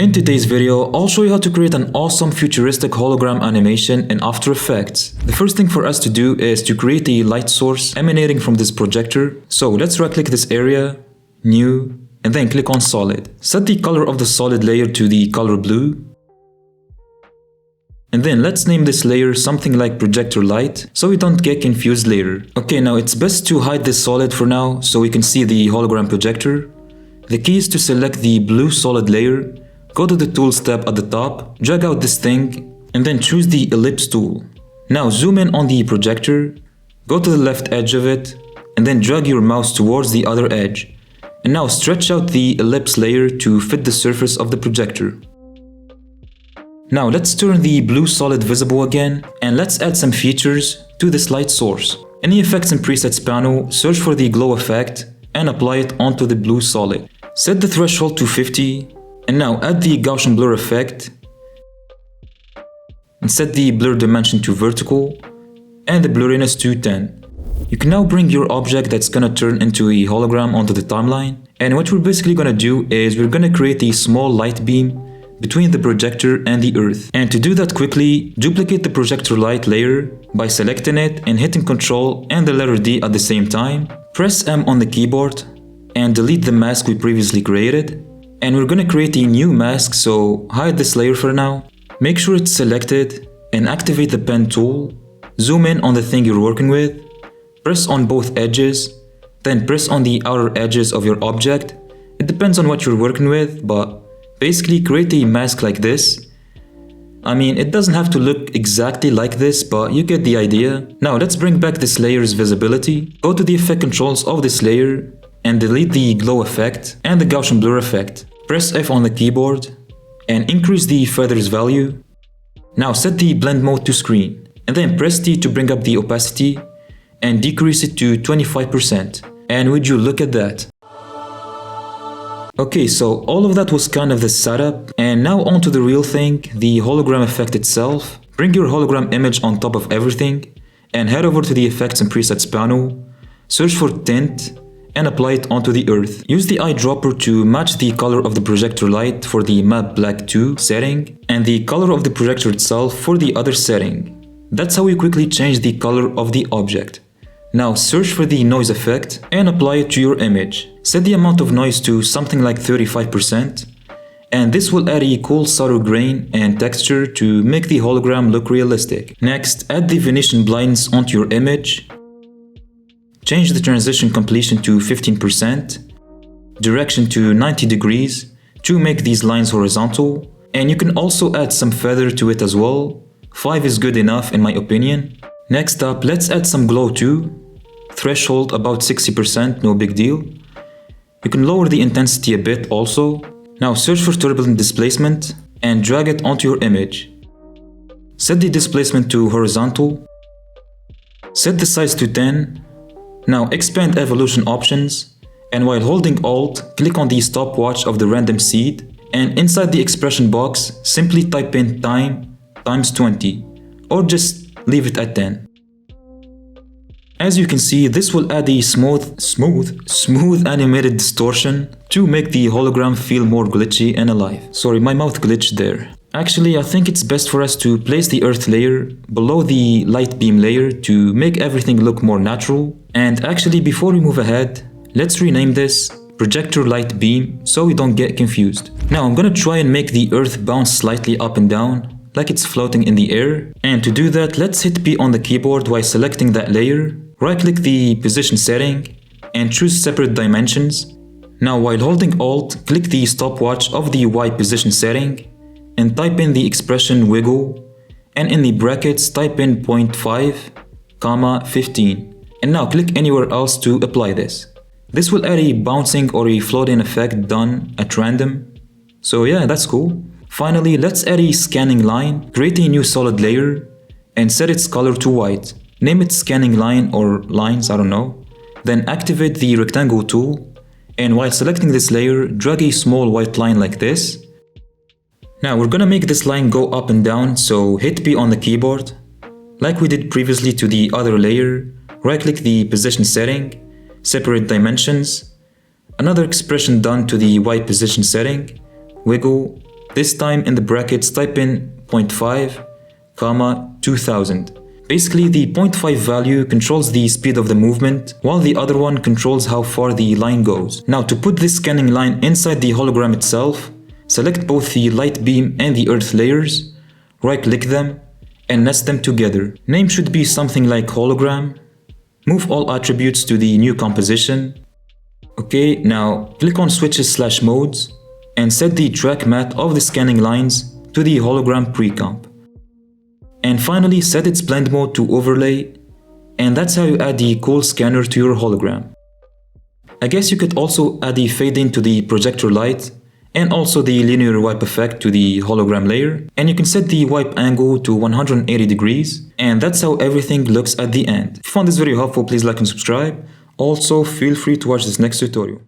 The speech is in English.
In today's video, I'll show you how to create an awesome futuristic hologram animation in After Effects. The first thing for us to do is to create a light source emanating from this projector. So let's right click this area, New, and then click on Solid. Set the color of the solid layer to the color blue. And then let's name this layer something like projector light so we don't get confused later. Okay, now it's best to hide this solid for now so we can see the hologram projector. The key is to select the blue solid layer, go to the Tools tab at the top, drag out this thing, and then choose the Ellipse tool. Now zoom in on the projector, go to the left edge of it, and then drag your mouse towards the other edge. And now stretch out the ellipse layer to fit the surface of the projector. Now let's turn the blue solid visible again, and let's add some features to this light source. In the Effects and Presets panel, search for the glow effect and apply it onto the blue solid. Set the threshold to 50, and now add the Gaussian blur effect, and set the blur dimension to vertical, and the blurriness to 10. You can now bring your object that's gonna turn into a hologram onto the timeline, and what we're basically gonna do is we're gonna create a small light beam between the projector and the earth. And to do that quickly, duplicate the projector light layer by selecting it and hitting Ctrl and the letter D at the same time. Press M on the keyboard and delete the mask we previously created. And we're gonna create a new mask, so hide this layer for now. Make sure it's selected and activate the pen tool. Zoom in on the thing you're working with. Press on both edges, then press on the outer edges of your object. It depends on what you're working with, but basically create a mask like this. I mean, it doesn't have to look exactly like this, but you get the idea. Now let's bring back this layer's visibility. Go to the effect controls of this layer and delete the glow effect and the Gaussian blur effect. Press F on the keyboard and increase the feathers value. Now set the blend mode to screen and then press T to bring up the opacity and decrease it to 25%. And would you look at that? Okay, so all of that was kind of the setup, and now on to the real thing, the hologram effect itself. Bring your hologram image on top of everything, and head over to the Effects and Presets panel, search for Tint, and apply it onto the earth. Use the eyedropper to match the color of the projector light for the Map Black 2 setting, and the color of the projector itself for the other setting. That's how you quickly change the color of the object. Now search for the noise effect and apply it to your image. Set the amount of noise to something like 35%, and this will add a cool subtle grain and texture to make the hologram look realistic. Next, add the Venetian blinds onto your image. Change the transition completion to 15%, direction to 90 degrees to make these lines horizontal, and you can also add some feather to it as well. 5 is good enough in my opinion. Next up, let's add some glow too. Threshold about 60%, no big deal. You can lower the intensity a bit also. Now search for turbulent displacement and drag it onto your image. Set the displacement to horizontal. Set the size to 10. Now expand evolution options, and while holding Alt, click on the stopwatch of the random seed, and inside the expression box, simply type in time times 20, or just leave it at 10. As you can see, this will add a smooth animated distortion to make the hologram feel more glitchy and alive. Sorry, my mouth glitched there. Actually, I think it's best for us to place the earth layer below the light beam layer to make everything look more natural. And actually, before we move ahead, let's rename this Projector Light Beam so we don't get confused. Now I'm gonna try and make the earth bounce slightly up and down, like it's floating in the air. And to do that, let's hit P on the keyboard while selecting that layer. Right-click the position setting and choose separate dimensions. Now while holding Alt, click the stopwatch of the Y position setting and type in the expression wiggle, and in the brackets type in 0.5, 15. And now click anywhere else to apply this. This will add a bouncing or a floating effect done at random. So yeah, that's cool. Finally, let's add a scanning line, create a new solid layer, and set its color to white. Name it scanning line or lines, I don't know. Then activate the rectangle tool, and while selecting this layer, drag a small white line like this. Now we're gonna make this line go up and down, so hit P on the keyboard. Like we did previously to the other layer, right-click the position setting, separate dimensions, another expression done to the Y position setting, wiggle, This time in the brackets type in 0.5, comma, 2000. Basically, the 0.5 value controls the speed of the movement, while the other one controls how far the line goes. Now, to put this scanning line inside the hologram itself, select both the light beam and the earth layers, right-click them, and nest them together. Name should be something like hologram. Move all attributes to the new composition. Okay, now click on switches/modes and set the track matte of the scanning lines to the hologram pre-comp. And finally, set its blend mode to overlay, and that's how you add the cool scanner to your hologram. I guess you could also add the fade in to the projector light, and also the linear wipe effect to the hologram layer, and you can set the wipe angle to 180 degrees, and that's how everything looks at the end. If you found this video helpful, please like and subscribe. Also, feel free to watch this next tutorial.